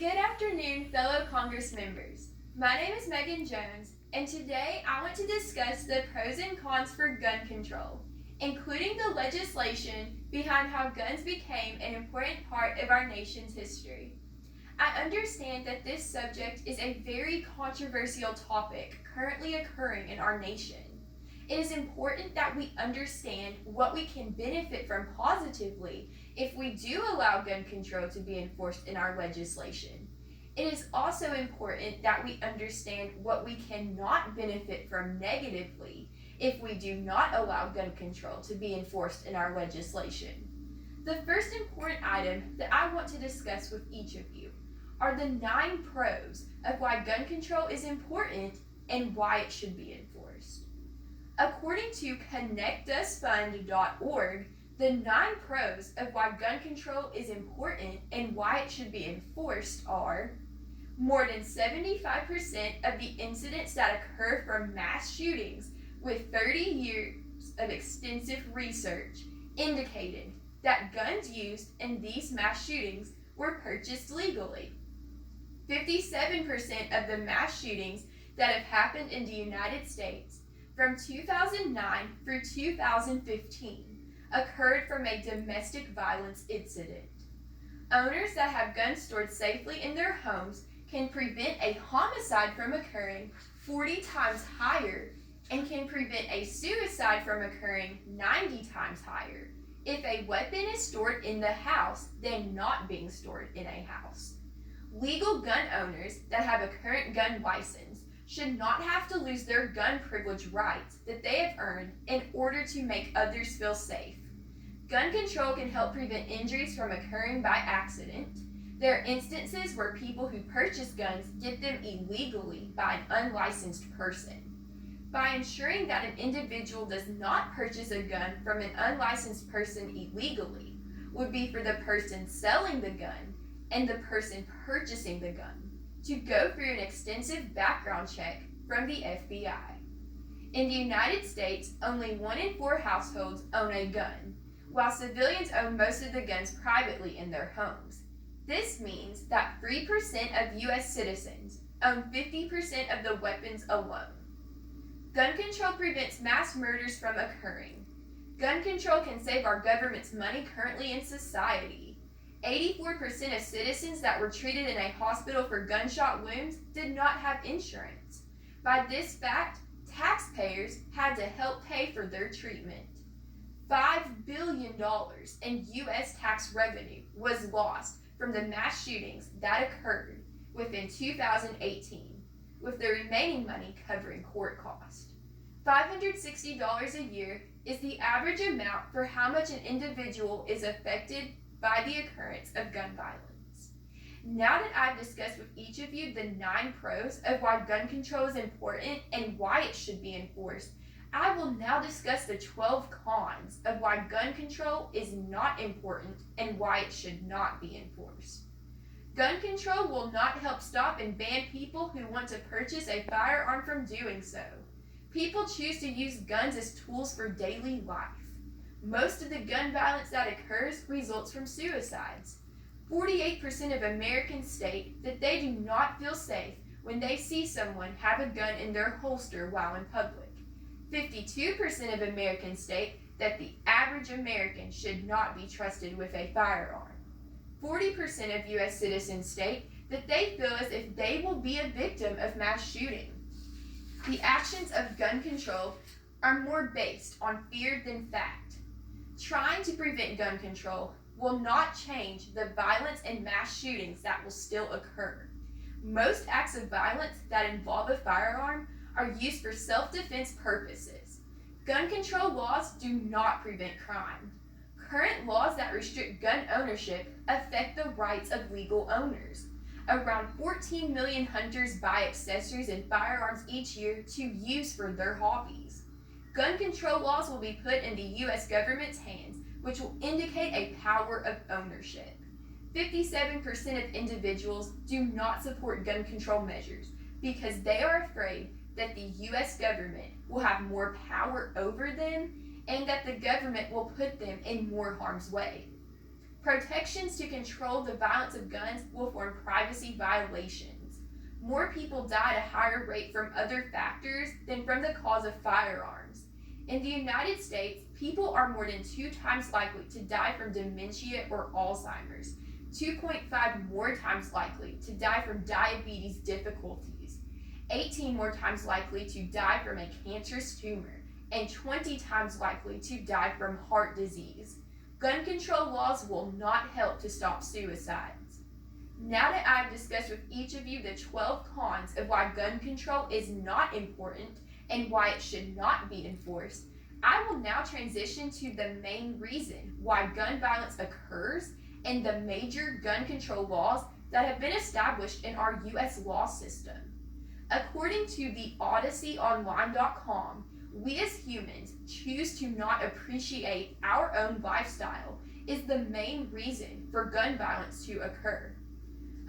Good afternoon, fellow Congress members. My name is Megan Jones, and today I want to discuss the pros and cons for gun control, including the legislation behind how guns became an important part of our nation's history. I understand that this subject is a very controversial topic currently occurring in our nation. It is important that we understand what we can benefit from positively if we do allow gun control to be enforced in our legislation. It is also important that we understand what we cannot benefit from negatively if we do not allow gun control to be enforced in our legislation. The first important item that I want to discuss with each of you are the 9 pros of why gun control is important and why it should be enforced. According to connectusfund.org, the 9 pros of why gun control is important and why it should be enforced are: more than 75% of the incidents that occur from mass shootings with 30 years of extensive research indicated that guns used in these mass shootings were purchased legally. 57% of the mass shootings that have happened in the United States from 2009 through 2015 occurred from a domestic violence incident. Owners that have guns stored safely in their homes can prevent a homicide from occurring 40 times higher and can prevent a suicide from occurring 90 times higher if a weapon is stored in the house than not being stored in a house. Legal gun owners that have a current gun license should not have to lose their gun privilege rights that they have earned in order to make others feel safe. Gun control can help prevent injuries from occurring by accident. There are instances where people who purchase guns get them illegally by an unlicensed person. By ensuring that an individual does not purchase a gun from an unlicensed person illegally would be for the person selling the gun and the person purchasing the gun to go through an extensive background check from the FBI. In the United States, only 1 in 4 households own a gun, while civilians own most of the guns privately in their homes. This means that 3% of U.S. citizens own 50% of the weapons alone. Gun control prevents mass murders from occurring. Gun control can save our government's money currently in society. 84% of citizens that were treated in a hospital for gunshot wounds did not have insurance. By this fact, taxpayers had to help pay for their treatment. $5 billion in U.S. tax revenue was lost from the mass shootings that occurred within 2018, with the remaining money covering court costs. $560 a year is the average amount for how much an individual is affected by the occurrence of gun violence. Now that I've discussed with each of you the 9 pros of why gun control is important and why it should be enforced, I will now discuss the 12 cons of why gun control is not important and why it should not be enforced. Gun control will not help stop and ban people who want to purchase a firearm from doing so. People choose to use guns as tools for daily life. Most of the gun violence that occurs results from suicides. 48% of Americans state that they do not feel safe when they see someone have a gun in their holster while in public. 52% of Americans state that the average American should not be trusted with a firearm. 40% of U.S. citizens state that they feel as if they will be a victim of mass shooting. The actions of gun control are more based on fear than fact. Trying to prevent gun control will not change the violence and mass shootings that will still occur. Most acts of violence that involve a firearm are used for self-defense purposes. Gun control laws do not prevent crime. Current laws that restrict gun ownership affect the rights of legal owners. Around 14 million hunters buy accessories and firearms each year to use for their hobbies. Gun control laws will be put in the U.S. government's hands, which will indicate a power of ownership. 57% of individuals do not support gun control measures because they are afraid that the U.S. government will have more power over them and that the government will put them in more harm's way. Protections to control the violence of guns will form privacy policy violations. More people die at a higher rate from other factors than from the cause of firearms. In the United States, people are more than 2 times likely to die from dementia or Alzheimer's, 2.5 more times likely to die from diabetes difficulties, 18 more times likely to die from a cancerous tumor, and 20 times likely to die from heart disease. Gun control laws will not help to stop suicides. Now that I've discussed with each of you the 12 cons of why gun control is not important and why it should not be enforced, I will now transition to the main reason why gun violence occurs and the major gun control laws that have been established in our U.S. law system. According to the OdysseyOnline.com, we as humans choose to not appreciate our own lifestyle is the main reason for gun violence to occur.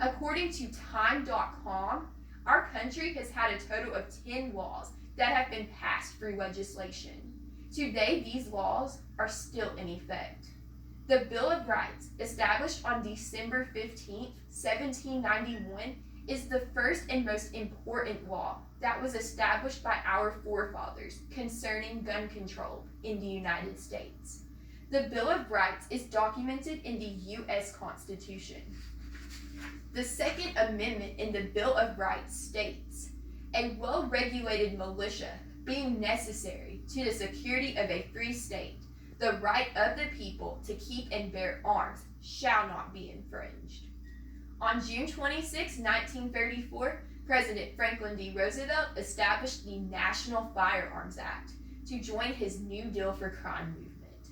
According to Time.com, our country has had a total of 10 laws that have been passed through legislation. Today, these laws are still in effect. The Bill of Rights, established on December 15, 1791, is the first and most important law that was established by our forefathers concerning gun control in the United States. The Bill of Rights is documented in the U.S. Constitution. The Second Amendment in the Bill of Rights states, "A well-regulated militia being necessary to the security of a free state, the right of the people to keep and bear arms shall not be infringed." On June 26, 1934, President Franklin D. Roosevelt established the National Firearms Act to join his New Deal for Crime movement.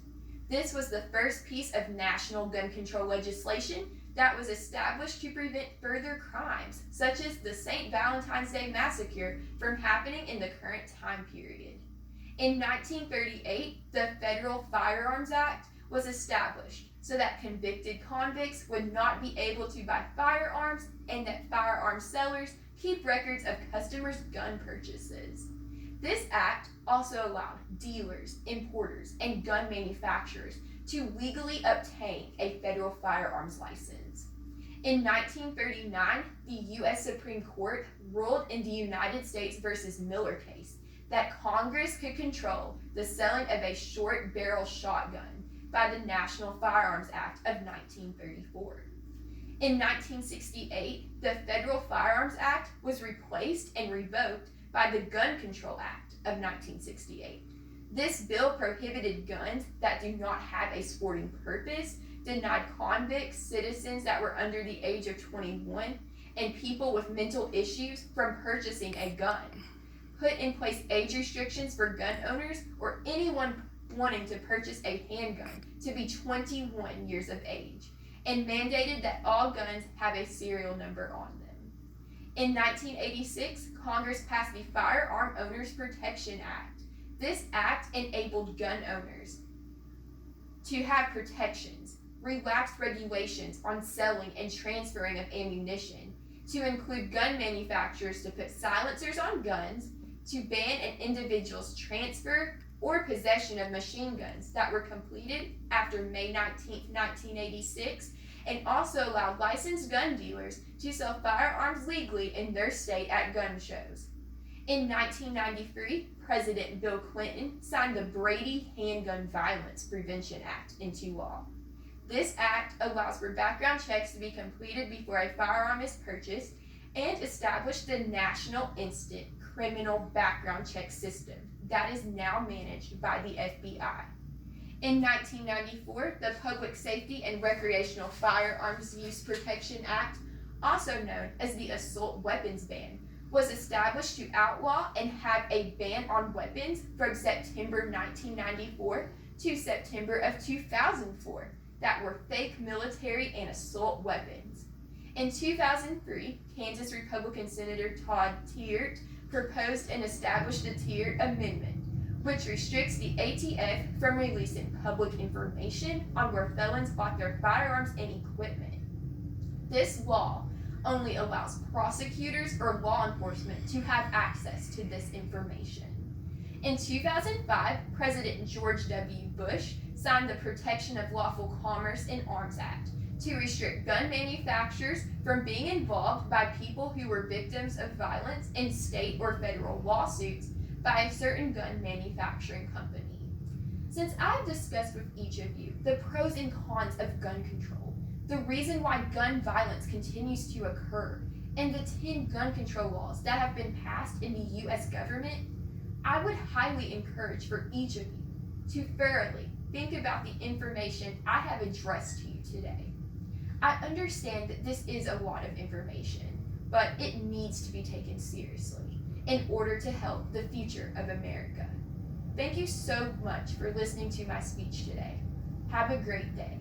This was the first piece of national gun control legislation that was established to prevent further crimes, such as the St. Valentine's Day Massacre, from happening in the current time period. In 1938, the Federal Firearms Act was established so that convicted convicts would not be able to buy firearms and that firearm sellers keep records of customers' gun purchases. This act also allowed dealers, importers, and gun manufacturers to legally obtain a federal firearms license. In 1939, the U.S. Supreme Court ruled in the United States versus Miller case that Congress could control the selling of a short barrel shotgun by the National Firearms Act of 1934. In 1968, the Federal Firearms Act was replaced and revoked by the Gun Control Act of 1968. This bill prohibited guns that do not have a sporting purpose, denied convicts, citizens that were under the age of 21, and people with mental issues from purchasing a gun, put in place age restrictions for gun owners or anyone wanting to purchase a handgun to be 21 years of age, and mandated that all guns have a serial number on them. In 1986, Congress passed the Firearm Owners Protection Act. This act enabled gun owners to have protections, relaxed regulations on selling and transferring of ammunition, to include gun manufacturers to put silencers on guns, to ban an individual's transfer or possession of machine guns that were completed after May 19, 1986, and also allowed licensed gun dealers to sell firearms legally in their state at gun shows. In 1993, President Bill Clinton signed the Brady Handgun Violence Prevention Act into law. This act allows for background checks to be completed before a firearm is purchased and established the National Instant Criminal Background Check System that is now managed by the FBI. In 1994, the Public Safety and Recreational Firearms Use Protection Act, also known as the Assault Weapons Ban, was established to outlaw and have a ban on weapons from September 1994 to September of 2004 that were fake military and assault weapons. In 2003, Kansas Republican Senator Todd Tiert proposed and established the Tiert Amendment, which restricts the ATF from releasing public information on where felons bought their firearms and equipment. This law only allows prosecutors or law enforcement to have access to this information. In 2005, President George W. Bush signed the Protection of Lawful Commerce in Arms Act to restrict gun manufacturers from being involved by people who were victims of violence in state or federal lawsuits by a certain gun manufacturing company. Since I've discussed with each of you the pros and cons of gun control, the reason why gun violence continues to occur, and the 10 gun control laws that have been passed in the US government, I would highly encourage for each of you to thoroughly think about the information I have addressed to you today. I understand that this is a lot of information, but it needs to be taken seriously in order to help the future of America. Thank you so much for listening to my speech today. Have a great day.